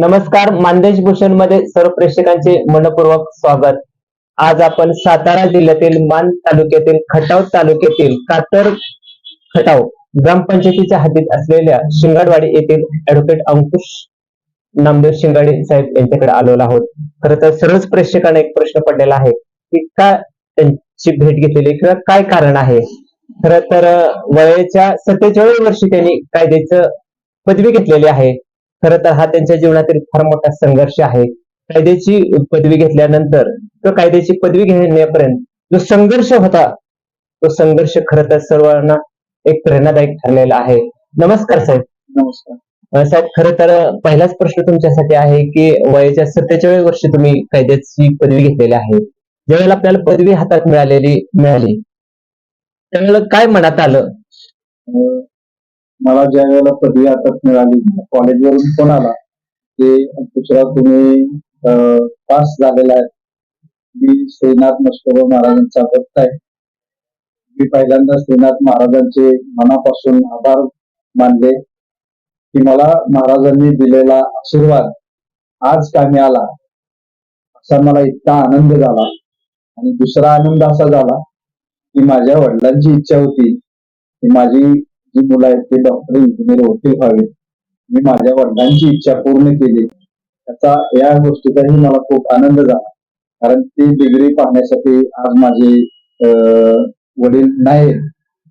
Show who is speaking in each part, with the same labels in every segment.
Speaker 1: नमस्कार. मानदेश भूषण मध्ये सर्व प्रेक्षकांचे मनपूर्वक स्वागत. आज आपण सातारा जिल्ह्यातील मान तालुक्यातील खटाव तालुक्यातील कातर खटाव ग्रामपंचायतीच्या हद्दीत असलेल्या शिंगाडवाडी येथील ऍडव्होकेट अंकुश नामदेव शिंगाडे साहेब यांच्याकडे आलेलो आहोत. खरं तर सर्वच प्रेक्षकांना एक प्रश्न पडलेला आहे की का त्यांची भेट घेतलेली किंवा काय कारण आहे. खरं तर वयाच्या 47 वर्षी त्यांनी कायद्याचं पदवी घेतलेली आहे. खरं तर हा त्यांच्या जीवनातील फार मोठा संघर्ष आहे. कायद्याची पदवी घेतल्यानंतर तो कायद्याची पदवी घेण्यापर्यंत जो संघर्ष होता तो संघर्ष खरं तर सर्वांना एक प्रेरणादायक ठरलेला आहे. नमस्कार साहेब.
Speaker 2: नमस्कार.
Speaker 1: साहेब, खरं तर पहिलाच प्रश्न तुमच्यासाठी आहे की वयाच्या 47 वर्षी तुम्ही कायद्याची पदवी घेतलेली आहे. ज्यावेळेला आपल्याला पदवी हातात मिळाली त्यावेळेला काय मनात आलं?
Speaker 2: मला ज्या वेळेला पदवी हातात मिळाली, कॉलेजवरून फोन आला की दुसरा तुम्ही पास झालेला आहे. मी श्रीनाथ मस्कोबा महाराजांचा भक्त आहे. मी पहिल्यांदा श्रीनाथ महाराजांचे मनापासून आभार मानले की मला महाराजांनी दिलेला आशीर्वाद आज कामी आला, असा मला इतका आनंद झाला. आणि दुसरा आनंद असा झाला की माझ्या वडिलांची इच्छा होती की माझी जी मुलं आहेत ते डॉक्टर, इंजिनियर, वकील व्हावे. मी माझ्या वडिलांची इच्छा पूर्ण केली. त्याचा या गोष्टीचाही मला खूप आनंद झाला, कारण ती डिग्री पाहण्यासाठी आज माझे वडील नाहीत,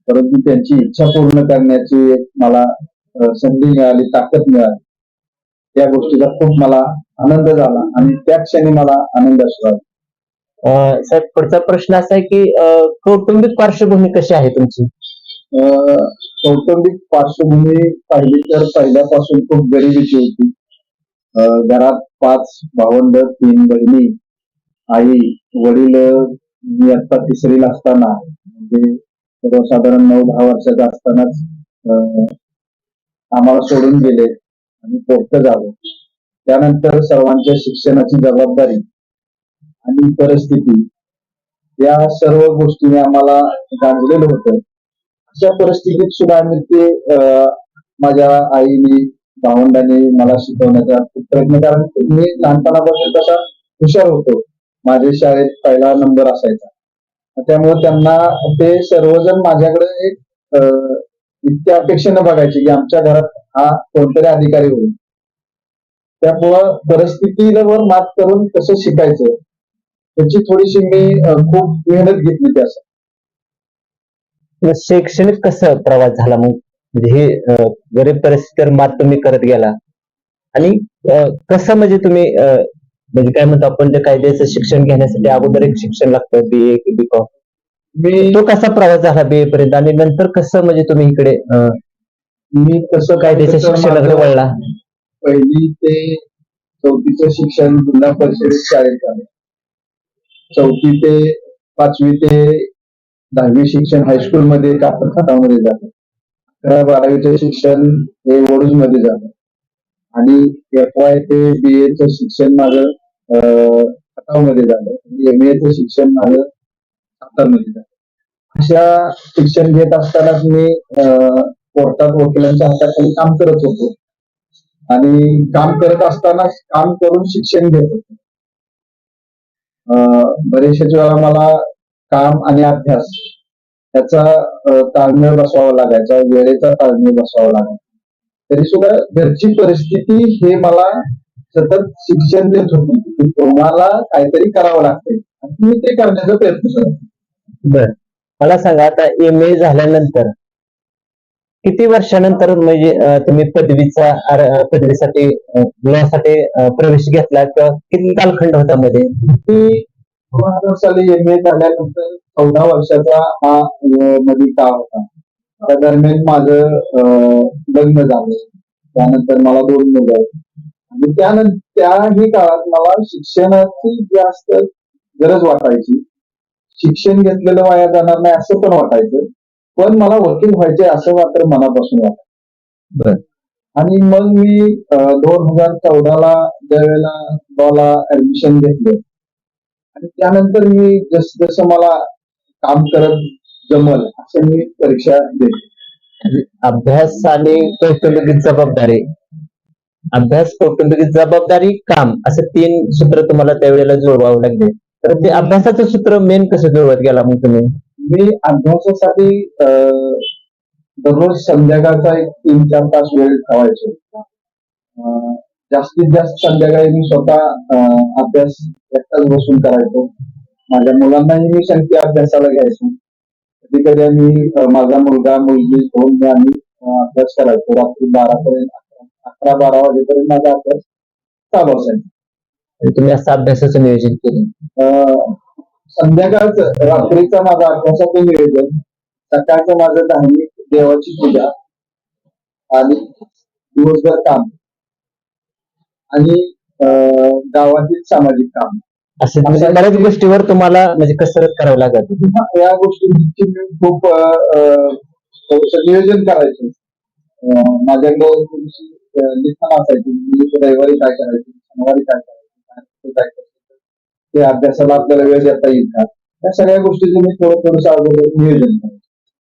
Speaker 2: परंतु त्यांची इच्छा पूर्ण करण्याची मला संधी मिळाली, ताकद मिळाली. त्या गोष्टीचा खूप मला आनंद झाला आणि त्या क्षणी मला आनंद असला.
Speaker 1: साहेब, पुढचा प्रश्न असा आहे की कौटुंबिक पार्श्वभूमी कशी आहे तुमची?
Speaker 2: कौटुंबिक पार्श्वभूमी पाहिली तर पहिल्यापासून खूप गरिबीची होती. घरात 5 भावंड, 3 बहिणी, आई, वडील. मी आता 3रीला असताना, म्हणजे सर्वसाधारण 9-10 वर्षाचा असतानाच आम्हाला सोडून गेले आणि पोटं झालो. त्यानंतर सर्वांच्या शिक्षणाची जबाबदारी आणि परिस्थिती, या सर्व गोष्टीने आम्हाला गांजलेलं होतं. अशा परिस्थितीत सुद्धा आम्ही ते माझ्या आईने, भावंडांनी मला शिकवण्याचा खूप प्रयत्न, कारण मी लहानपणापासून तसा हुशार होतो. माझ्या शाळेत पहिला नंबर असायचा. त्यामुळे त्यांना ते सर्वजण माझ्याकडे एक इतक्या अपेक्षेने बघायचे की आमच्या घरात हा कोणतरी अधिकारी होईल. त्यामुळं परिस्थितीवर मात करून कसं शिकायचं त्याची थोडीशी मी खूप मेहनत घेतली. त्यासाठी
Speaker 1: शैक्षणिक कसं प्रवास झाला मग? म्हणजे हे गरीब परिस्थितीवर मात तुम्ही करत गेला आणि कसं, म्हणजे तुम्ही म्हणजे काय म्हणतो आपण, ते कायद्याचं शिक्षण घेण्यासाठी अगोदर एक शिक्षण लागतं, BA की BCom. तो कसा प्रवास झाला BA पर्यंत आणि नंतर कसं म्हणजे तुम्ही इकडे
Speaker 2: मी कसं
Speaker 1: कायद्याच्या शिक्षणाकडे वळला?
Speaker 2: 1ली ते 4थीचं शिक्षण जिल्हा परिषद शाळेत झालं. 4थी ते 5वी ते 10वी शिक्षण हायस्कूल मध्ये कातर खटावमध्ये झालं. 11-12वीचं शिक्षण हे वडूज मध्ये झालं आणि FY ते BAचं शिक्षण माझं खटावमध्ये झालं. MA शिक्षण माझं सातारमध्ये झालं. अशा शिक्षण घेत असतानाच मी कोर्टात वकिलांच्या हाताखाली काम करत होतो आणि काम करत असतानाच काम करून शिक्षण घेत होतो. बरेचशाच वेळा मला काम आणि अभ्यास त्याचा ताळमेळ बसवावा लागायचा, वेळेचा ताळमेळ बसवावा लागायचा. तरी सुद्धा घरची परिस्थिती हे मला सतत शिक्षण देत होती की तुम्हाला काहीतरी करावं लागतंय आणि मी ते करण्याचा प्रयत्न करतो.
Speaker 1: बर, मला सांगा, आता MA झाल्यानंतर किती वर्षानंतर म्हणजे तुम्ही पदवीसाठी लॉ साठी प्रवेश घेतला किंवा किती कालखंड होता मध्ये?
Speaker 2: 2000 साली MA झाल्यानंतर 14 वर्षाचा हा मध्ये काळ होता. त्या दरम्यान माझं लग्न झालं. त्यानंतर मला 2 मुलं आहेत आणि त्याही काळात मला शिक्षणाची जास्त गरज वाटायची. शिक्षण घेतलेलं वाया जाणार नाही असं पण वाटायचं, पण मला वकील व्हायचे असं मात्र मनापासून वाटायचं. आणि मग मी 2014ला ज्यावेळेला लॉला ऍडमिशन घेतलं आणि त्यानंतर मी जसं जसं मला काम करत जमल असं मी परीक्षा दिली.
Speaker 1: अभ्यास आणि कौटुंबिक जबाबदारी अभ्यास, कौटुंबिक जबाबदारी, काम असं 3 सूत्र तुम्हाला त्यावेळेला जुळवावं लागले. तर ते अभ्यासाचं सूत्र मेन कसं जुळवत गेला मग तुम्ही?
Speaker 2: मी अभ्यासासाठी दररोज संध्याकाळचा एक 3-4 तास वेळ ठेवायचो. जास्तीत जास्त संध्याकाळी मी स्वतः अभ्यास एकटाच बसून करायचो. माझ्या मुलांनाही मी संगती अभ्यासाला घ्यायचो. कधी कधी आम्ही माझा मुलगा मुलगी घेऊन आम्ही अभ्यास करायचो. रात्री 11 वाजेपर्यंत माझा अभ्यास चालू असायचा.
Speaker 1: आणि तुम्ही असं अभ्यासाचं नियोजन केलं.
Speaker 2: संध्याकाळचं रात्रीचं माझं अभ्यासाचं नियोजन, सकाळचं माझं धार्मिक देवाची पूजा आणि दिवसभर काम आणि गावातील सामाजिक काम
Speaker 1: असं म्हणजे बऱ्याच गोष्टीवर तुम्हाला म्हणजे कसरत करावी लागत होती.
Speaker 2: या गोष्टींची मी खूप थोडंसं नियोजन करायचो. माझ्याकडे थोडीशी लिखाण असायची. मी रविवारी काय करायचं, शनिवारी काय करायचं, काय करायचं, ते अभ्यासाला आपल्याला वेळ देता येईल का, या सगळ्या गोष्टीचं मी थोडंसं अगोदर नियोजन करायचं.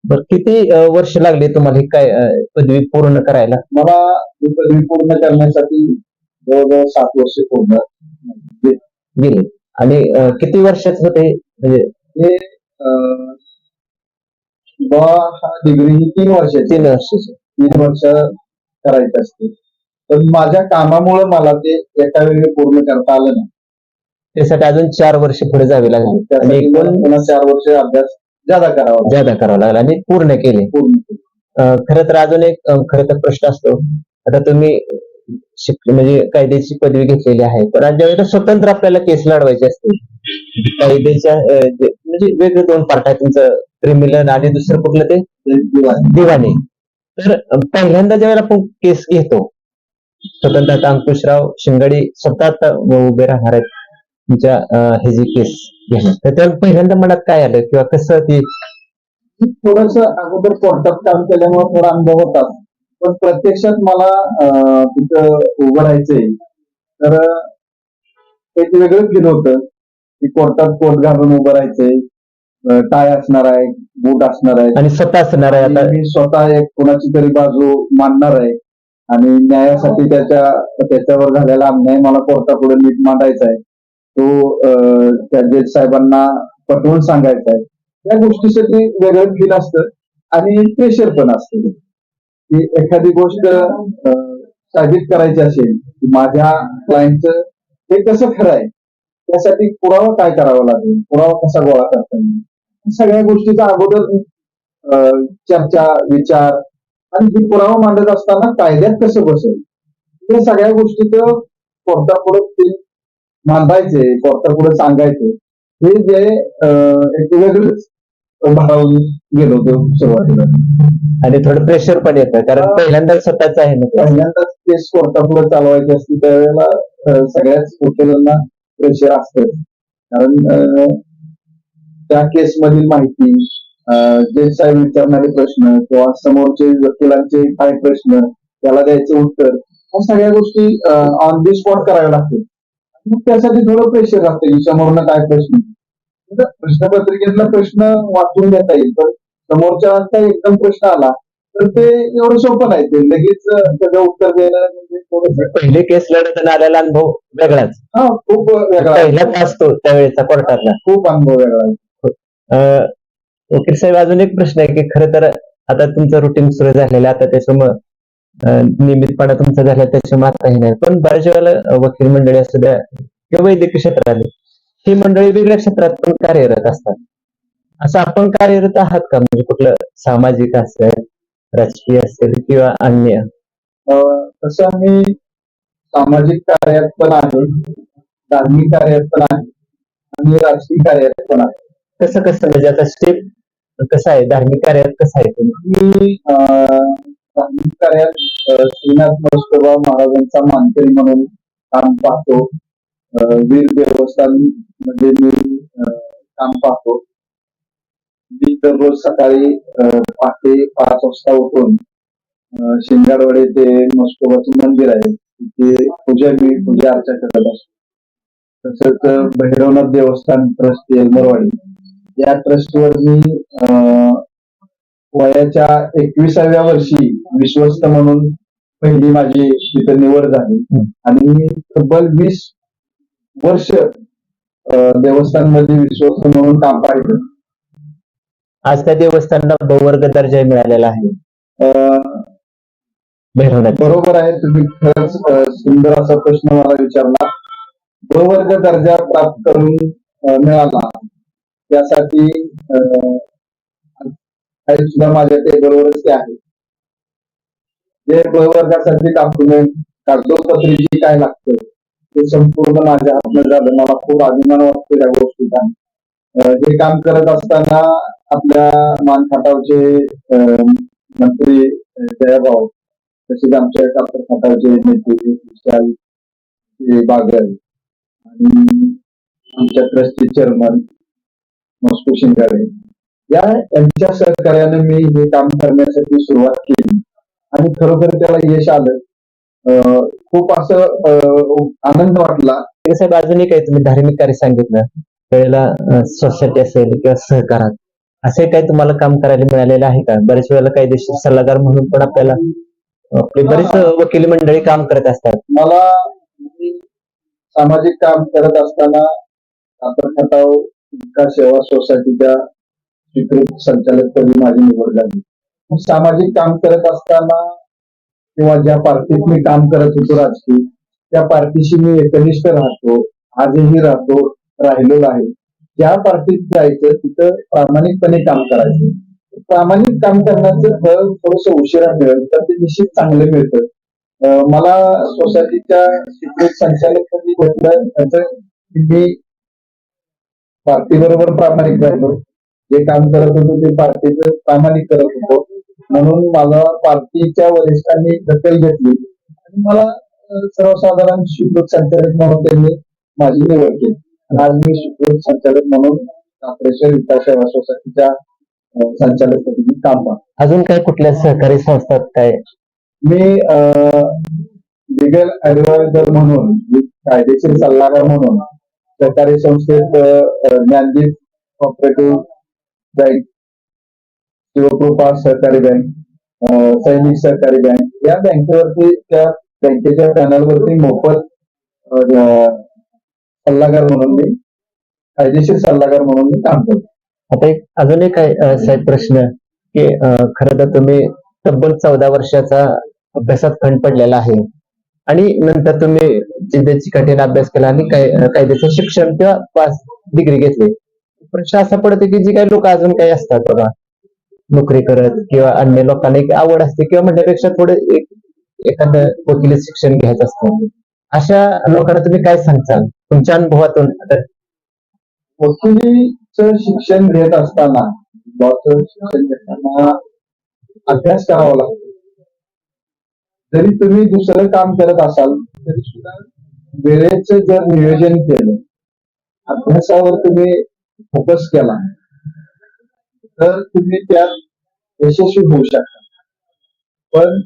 Speaker 1: बरं, किती वर्ष लागली तुम्हाला ही काय पदवी पूर्ण करायला?
Speaker 2: मला ही पदवी पूर्ण करण्यासाठी जवळजवळ 7 वर्ष पूर्ण
Speaker 1: गेले. आणि किती वर्षात होते म्हणजे
Speaker 2: हे हा डिग्री ही 3 वर्षाची
Speaker 1: 3 वर्षाचे.
Speaker 2: 3 वर्ष करायची असते. पण माझ्या कामामुळे मला ते एका वेळी पूर्ण करता आलं नाही.
Speaker 1: त्यासाठी अजून 4 वर्ष पुढे जावे लागले आणि
Speaker 2: त्यासाठी
Speaker 1: एकूण
Speaker 2: पुन्हा 4 वर्ष अभ्यास ज्यादा
Speaker 1: करावा लागला आणि पूर्ण केले. खरं तर अजून एक खरं तर प्रश्न असतो. आता तुम्ही म्हणजे कायद्याची पदवी घेतलेली आहे, पण ज्यावेळेला स्वतंत्र आपल्याला केस लढवायची असते, कायद्याच्या म्हणजे वेगळे 2 पार्ट आहेत तुमचं, क्रिमिनल आणि दुसरं कुठलं ते दिवाणी. तर पहिल्यांदा ज्यावेळेला आपण केस घेतो, स्वतंत्र आता अंकुशराव शिंगाडे स्वतः आता उभे राहणार आहेत तुमच्या हे जी केस घेण्यात, तर त्यावेळेला पहिल्यांदा मनात काय आलं किंवा कसं ती
Speaker 2: थोडस अगोदर कोर्टात काम केल्यामुळे थोडा अनुभव होता. पण प्रत्यक्षात मला तिथं उभं राहायचंय तर एक वेगळं फील होतं की कोर्टात कोट घालून उभं राहायचंय, टाय असणार आहे, बूट असणार आहे
Speaker 1: आणि स्वतः असणार आहे. आता
Speaker 2: मी स्वतः एक कोणाची तरी बाजू मांडणार आहे आणि न्यायासाठी त्याच्यावर झालेला अन्याय मला कोर्टापुढे नीट मांडायचा आहे. तो त्या जज साहेबांना पटवून सांगायचा आहे. या गोष्टीसाठी वेगळं फील असतं आणि प्रेशर पण असतं की एखादी गोष्ट साबित करायची असेल की माझ्या क्लायंटचं हे कसं खरं आहे, त्यासाठी पुरावा काय करावा लागेल, पुरावा कसा गोळा करता येईल, सगळ्या गोष्टीचा अगोदर चर्चा विचार आणि ही पुरावा मांडत असताना कायद्यात कसं बसेल हे सगळ्या गोष्टीचं कोर्टापुढे मांडायचे, कोर्टापुढे सांगायचे. हे जे एक वेगळंच भारावून गेलो होतो सुरुवातीला.
Speaker 1: आणि थोडं प्रेशर पण येतं कारण पहिल्यांदा स्वतःच आहे ना,
Speaker 2: पहिल्यांदाच केस कोर्टापुढे चालवायची असते त्यावेळेला सगळ्याच वकिलांना प्रेशर असतं. कारण त्या केस मधील माहिती, जज साहेब विचारणारे प्रश्न किंवा समोरचे वकिलांचे काय प्रश्न, त्याला द्यायचे उत्तर, या सगळ्या गोष्टी ऑन दी स्पॉट कराव्या लागतील. मग त्यासाठी थोडं प्रेशर असतं की समोरनं काय प्रश्न, प्रश्नपत्रिकेतला प्रश्न वाचून घेता येईल, पण समोरच्या एकदम प्रश्न आला तर ते एवढं सोपं नाही, ते लगेच त्याचं उत्तर देणं म्हणजे थोडंसं.
Speaker 1: पहिले केस लढत आलेला अनुभव वेगळाच.
Speaker 2: खूप वेगळा
Speaker 1: पहिलाच असतो त्यावेळेचा कोर्टातला,
Speaker 2: खूप अनुभव वेगळा.
Speaker 1: वकील साहेब, अजून एक प्रश्न आहे की खरं तर आता तुमचं रुटीन सुरू झालेलं, आता त्याच्यामुळे नियमितपणा तुमचा झाला त्याच्यामुळे काही नाही, पण बऱ्याच वेळेला वकील मंडळी असू द्या किंवा वैद्यकीय क्षेत्रात ही मंडळी वेगळ्या क्षेत्रात पण कार्यरत असतात. असं आपण कार्यरत आहात का, म्हणजे कुठलं सामाजिक असेल, राजकीय असेल किंवा अन्य?
Speaker 2: तसं आम्ही सामाजिक कार्यात पण आहे, धार्मिक कार्यात पण आहे आणि राजकीय कार्यात पण आहे.
Speaker 1: कसं कसं म्हणजे आता स्टेप कसं आहे, धार्मिक कार्यात कसं आहे तुम्ही?
Speaker 2: मी धार्मिक कार्यात श्रीनाथ नरसोबा महाराजांचा मानकरी म्हणून काम पाहतो. वीर देवस्थान मध्ये मी काम पाहतो. मी दररोज सकाळी पहाटे 5 वाजता उठून शिंगाडवाडे ते नरसोबाचं मंदिर आहे तिथे पूजा अर्चा करत असतो. तसंच भैरवनाथ देवस्थान ट्रस्ट येलमरवाडी या ट्रस्टवर मी वयाच्या 21व्या वर्षी विश्वस्त म्हणून पहिली माझी तिथं निवड झाली आणि मी तब्बल 20 वर्ष देवस्थानमध्ये विश्वस्त म्हणून काम पाहिलं.
Speaker 1: आज त्या देवस्थानला ब वर्ग दर्जा मिळालेला आहे
Speaker 2: अं,
Speaker 1: भैरवनाथ.
Speaker 2: बरोबर आहे, तुम्ही खरंच सुंदर असा प्रश्न मला विचारला. ब वर्ग दर्जा प्राप्त करून मिळाला त्यासाठी काही सुद्धा माझ्या टेबलवरच ते आहे. जे ब वर्गासाठी डॉक्युमेंट कागदोपत्री जे काय लागतं ते संपूर्ण माझ्या हातनं झालं. मला खूप अभिमान वाटतो त्या गोष्टीचा. हे काम करत असताना आपल्या मानखटावचे मंत्री जयाभाऊ, तसेच आमच्या कातर खटावचे नेते विशाल बागल आणि आमच्या ट्रस्टचे चेअरमन मस्को शिंगारे यांच्या सहकार्याने मी हे काम करण्यासाठी सुरुवात केली आणि खरोखर त्याला यश आलं. खूप असं आनंद वाटला.
Speaker 1: साहेब अजूनही काही तुम्ही धार्मिक कार्य सांगितलं त्यावेळेला सोसायटी असेल किंवा सहकारात असे काही तुम्हाला काम करायला मिळालेलं आहे का? बऱ्याच वेळेला कायदेशीर सल्लागार म्हणून पण आपल्याला आपली बरीच वकिली मंडळी काम करत असतात.
Speaker 2: मला सामाजिक काम करत असताना कातर खटाव विकास सेवा सोसायटीच्या स्वीकृत संचालकपदी माझी निवड झाली. सामाजिक काम करत असताना किंवा ज्या पार्टीत मी काम करत होतो राजकीय, त्या पार्टीशी मी एकनिष्ठ राहतो, आजही राहतो, राहिलेलो आहे. ज्या पार्टीत जायचं तिथं प्रामाणिकपणे काम करायचं. प्रामाणिक काम करण्याचं फळ थोडस उशिरा मिळेल तर ते निश्चित चांगलं मिळतं. मला सोसायटीच्या स्वीकृत संचालकपदी घेतलं त्याचं मी पार्टी बरोबर प्रामाणिक राहिलो. जे काम करत होतो ते पार्टीचं प्रामाणिक करत होतो, म्हणून मला पार्टीच्या वरिष्ठांनी दखल घेतली आणि मला सर्वसाधारण स्वीकृत संचालक म्हणून त्यांनी माझी निवड केली. आज मी स्वीकृत संचालक म्हणून कात्रेश्वर विकास सेवा सोसायटीच्या संचालकपदी काम करतो.
Speaker 1: अजून काय कुठल्या सहकारी संस्थात काय?
Speaker 2: मी लिगल ऍडवायझर म्हणून, कायदेशीर सल्लागार म्हणून सहकारी संस्थेत ज्ञानदीप कॉपरेटिव्ह बँक, शिवकृपा सहकारी बँक, सैनिक सहकारी बँक या बँकेवरती, त्या बँकेच्या पॅनलवरती मोफत सल्लागार म्हणून मी, कायदेशीर सल्लागार म्हणून मी काम करतो.
Speaker 1: आता एक अजून एक साहेब प्रश्न की खरं तर तुम्ही तब्बल 14 वर्षाचा अभ्यासात खंड पडलेला आहे आणि नंतर तुम्ही जिद्दीची कठीण अभ्यास केला आणि कायद्याचं शिक्षण किंवा पास डिग्री घेतली. प्रश्न असा पडतो की जी काही लोक अजून काही असतात बघा, नोकरी करत किंवा अन्य लोकांना एक आवड असते किंवा म्हणण्यापेक्षा थोडं एखादं वकिली शिक्षण घ्यायचं असतं, अशा लोकांना तुम्ही काय सांगताल तुमच्या अनुभवातून?
Speaker 2: वकिलीचं शिक्षण घेत असताना, लॉचं शिक्षण घेताना अभ्यास करावा लागतो. जरी तुम्ही दुसरं काम करत असाल तरी सुद्धा वेळेचं जर नियोजन केलं, अभ्यासावर तुम्ही फोकस केला तर तुम्ही त्यात यशस्वी होऊ शकता. पण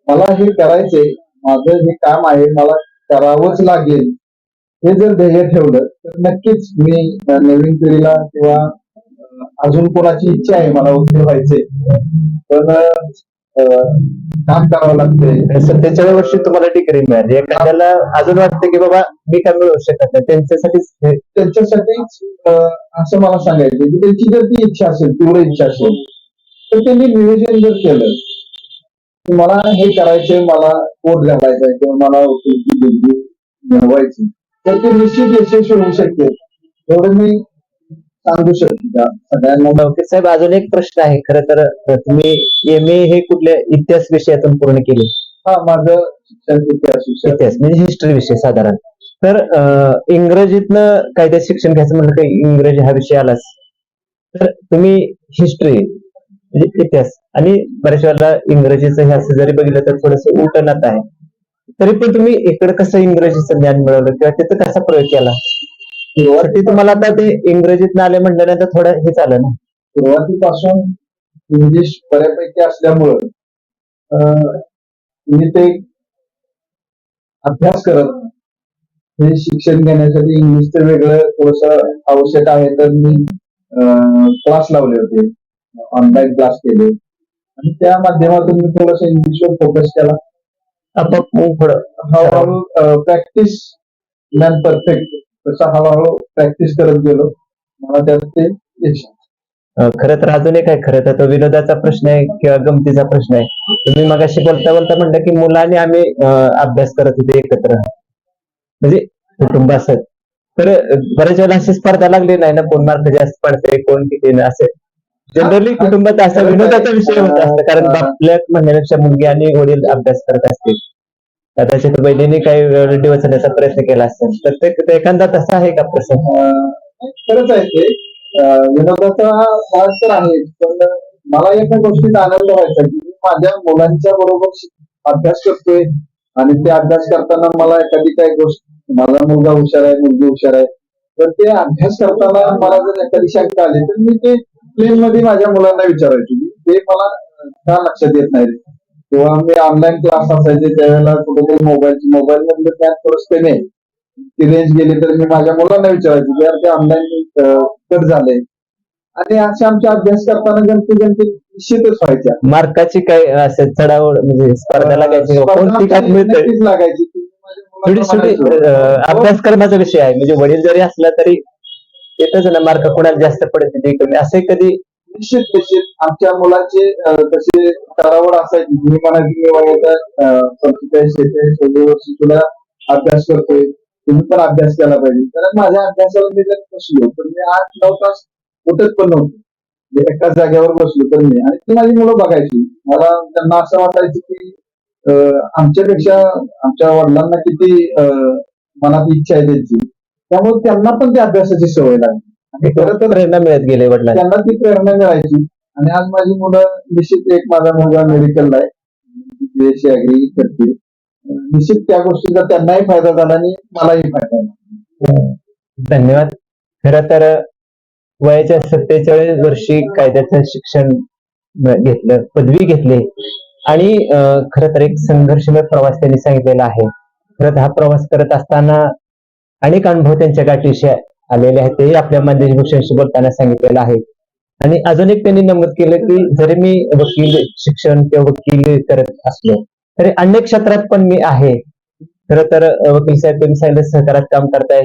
Speaker 2: मला हे करायचंय, माझं हे काम आहे, मला करावंच लागेल, हे जर ध्येय ठेवलं तर नक्कीच मी नवीन पिढीला किंवा अजून कोणाची इच्छा आहे मला वकील व्हायचे पण काम करावं लागतंय.
Speaker 1: 47 वर्षी तुम्हाला डिग्री मिळाली, एखाद्याला अजून वाटतं की बाबा मी काय मिळवू शकत नाही,
Speaker 2: त्यांच्यासाठीच असं मला सांगायचं की त्यांची जर ती इच्छा असेल, तीव्र इच्छा असेल, तर त्यांनी नियोजन जर केलं की मला हे करायचंय, मला कोर्ट घालायचंय किंवा मला वकिलीची डिग्री मिळवायची, तर ते निश्चित यशस्वी होऊ शकते. एवढं मी सांगू शकतो सगळ्यांना.
Speaker 1: साहेब अजून एक प्रश्न आहे. खरं तर तुम्ही MA हे कुठल्या इतिहास विषयातून पूर्ण केले?
Speaker 2: हा, माझं शिक्षण इतिहास
Speaker 1: म्हणजे हिस्ट्री विषय साधारण. तर इंग्रजीतनं कायद्यात शिक्षण घ्यायचं म्हणलं की इंग्रजी हा विषय आलाच, तर तुम्ही हिस्ट्री म्हणजे इतिहास आणि बऱ्याच वेळेला इंग्रजीचं हे असं जरी बघितलं तर थोडस उलट नातं आहे, तरी पण तुम्ही इकडे कसं इंग्रजीचं ज्ञान मिळवलं किंवा तिथं कसा प्रयोग केला? सुरुवाती तुम्हाला आता ते इंग्रजीत आले म्हटल्यानंतर थोडं हे झालं ना.
Speaker 2: सुरुवातीपासून इंग्लिश बऱ्यापैकी असल्यामुळं मी ते अभ्यास करत, हे शिक्षण घेण्यासाठी इंग्लिशचं वेगळं थोडस आवश्यक आहे, तर मी क्लास लावले होते, ऑनलाईन क्लास केले आणि त्या माध्यमातून मी थोडस इंग्लिशवर फोकस केला
Speaker 1: आपोआप मग पुढं
Speaker 2: हळूहळू प्रॅक्टिस मॅन परफेक्ट तसं हळूहळू प्रॅक्टिस करत गेलो. मला त्यात ते यश आलं.
Speaker 1: खरं तर अजून एक आहे, खरं तर तो विनोदाचा प्रश्न आहे किंवा गमतीचा प्रश्न आहे. तुम्ही मगाशी बोलता बोलता म्हणलं की मुलाने आम्ही अभ्यास करत होते एकत्र, म्हणजे कुटुंब असत. तर बऱ्याच वेळेला अशी स्पर्धा लागली नाही ना, कोण मार्क जास्त पडते कोण किती ना, असे जनरली कुटुंबात असा विनोदाचा विषय होत असतो. कारण आपल्या म्हणण्यापेक्षा मुलगी आणि वडील अभ्यास करत असतील, कदाचित बहिणीने काही वेळ डिवचण्याचा प्रयत्न केला असेल, तर ते एखादा तसा आहे का प्रसंग?
Speaker 2: खरंच आहे ते. विनोदाचा भाग तर आहे, पण मला एका गोष्टीत आनंद व्हायचा की मी माझ्या मुलांच्या बरोबर अभ्यास करतोय आणि ते अभ्यास करताना मला एखादी काही गोष्ट, माझा मुलगा हुशार आहे मुलगी हुशार आहे, तर ते अभ्यास करताना मला जर एखादी शंका आली तर मी ते प्लेन मध्ये माझ्या मुलांना विचारायचो की ते मला का लक्षात येत नाही. किंवा मी ऑनलाईन क्लास असायचे त्यावेळेला कुठेतरी मोबाईल मधलं ज्ञान थोडंच कमी आहे, ती रेंज गेली तर मी माझ्या मुलांना विचारायचो की यार ते ऑनलाईन कट झालंय. आणि असे आमचे अभ्यास करताना गणती निश्चितच व्हायच्या.
Speaker 1: मार्काची काय असेल चढावड म्हणजे स्पर्धा लागायची का? कोणती काय मिळते
Speaker 2: नक्कीच लागायची की माझ्या
Speaker 1: थोडी
Speaker 2: मुलांना
Speaker 1: थोडी
Speaker 2: म्हणायचो,
Speaker 1: अभ्यासक्रमाचा विषय आहे, म्हणजे वडील जरी असला तरी येतच ना मार्क, कोणाला जास्त पडते ते कमी, असे कधी?
Speaker 2: निश्चित निश्चित आमच्या मुलांचे तसे चढावड असायची. मी म्हणायची मी वयाच्या 45-46 वर्षी तुला अभ्यास करतोय, तुम्ही पण अभ्यास केला पाहिजे. कारण माझ्या अभ्यासाला मी जर बसलो तर मी 8-9 तास उठत पण नव्हतो, म्हणजे एकाच जागेवर बसलो तर मी, आणि ती माझी मुलं बघायची. मला त्यांना असं वाटायचं की आमच्यापेक्षा आमच्या वडिलांना किती मनात इच्छा आहे त्यांची, त्यामुळे त्यांना पण त्या अभ्यासाची सवय लागली आणि खरं तर
Speaker 1: प्रेरणा मिळत गेले वडिलांना.
Speaker 2: त्यांना ती प्रेरणा मिळायची. आणि आज माझी मुलं निश्चित, एक माझा मुलगा मेडिकलला आहे, BSc ऍग्री करते. निश्चित त्या गोष्टीचा त्यांनाही फायदा झाला आणि मलाही फायदा झाला.
Speaker 1: धन्यवाद. खरं तर वयाच्या 47 वर्षी कायद्याचं शिक्षण घेतलं, पदवी घेतली आणि खरं तर एक संघर्षमय प्रवास त्यांनी सांगितलेला आहे. खरं तर हा प्रवास करत असताना अनेक अनुभव त्यांच्या गाठीशी आलेले आहेत, तेही आपल्या मानदेश भूषणशी बोलताना सांगितलेलं आहे. आणि अजून एक त्यांनी नमूद केलं की जरी मी वकील शिक्षण किंवा वकील करत असलो तरी अनेक क्षेत्रात पण मी आहे. खरं तर वकील साहेब तुम्ही सांगितलं सहकारात काम करताय,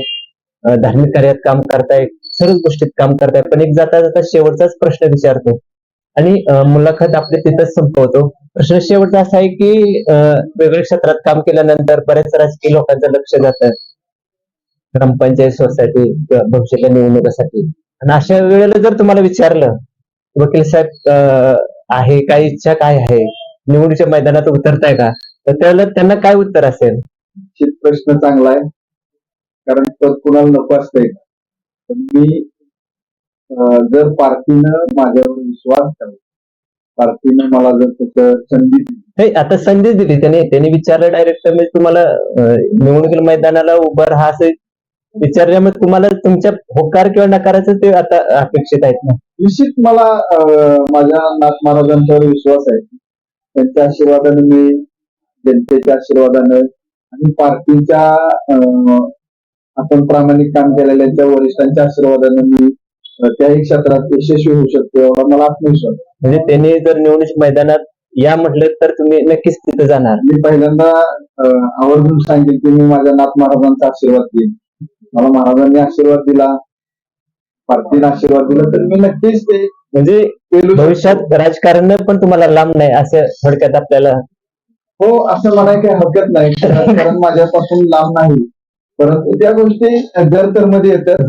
Speaker 1: धार्मिक कार्यात काम करताय, सर्व गोष्टीत काम करताय. पण एक जाता जाता शेवटचाच प्रश्न विचारतो आणि मुलाखत आपली तिथंच संपवतो. प्रश्न शेवटचा असा आहे की वेगवेगळ्या क्षेत्रात काम केल्यानंतर बऱ्याच राजकीय लोकांचं लक्ष जातं ग्रामपंचायत, सोसायटी किंवा भविष्याच्या निवडणुकीसाठी, आणि अशा वेळेला जर तुम्हाला विचारलं वकील साहेब आहे काय इच्छा काय आहे, निवडणुकीच्या मैदानात उतरताय का, तर त्यावेळेला त्यांना काय उत्तर असेल?
Speaker 2: निश्चित प्रश्न चांगला आहे, कारण पद कुणाला नको असतंय. पण मी जर पार्टीनं माझ्यावर विश्वास ठेवला, पार्टीनं मला जर त्याचं संधी दिली,
Speaker 1: नाही आता संधी दिली त्यांनी विचारलं डायरेक्ट, मी तुम्हाला निवडणुकीच्या मैदानाला उभं राहा असं विचारल्यामुळे तुम्हाला तुमच्या होकार किंवा नकाराचं ते आता अपेक्षित आहेत ना.
Speaker 2: निश्चित मला माझ्या नाथ महाराजांच्यावर विश्वास आहे. त्यांच्या आशीर्वादाने मी, जनतेच्या आशीर्वादानं आणि पार्टीच्या आपण प्रामाणिक काम केलेल्या वरिष्ठांच्या आशीर्वादाने मी त्याही क्षेत्रात यशस्वी होऊ शकतो एवढा मला आत्मविश्वास आहे.
Speaker 1: म्हणजे त्यांनी जर निवडणूक मैदानात या म्हटलं तर तुम्ही नक्कीच तिथे जाणार.
Speaker 2: मी पहिल्यांदा आवर्जून सांगेल की मी माझ्या नाथ महाराजांचा आशीर्वाद घेईन. मला महाराजांनी आशीर्वाद दिला, पार्टीने आशीर्वाद दिला, तर मी नक्कीच ते
Speaker 1: म्हणजे भविष्यात राजकारण पण तुम्हाला लांब नाही असं थोडक्यात आपल्याला.
Speaker 2: हो, असं म्हणायला काही हरकत नाही, राजकारण माझ्यापासून लांब नाही, परंतु त्या गोष्टी जर तर मध्ये येतात.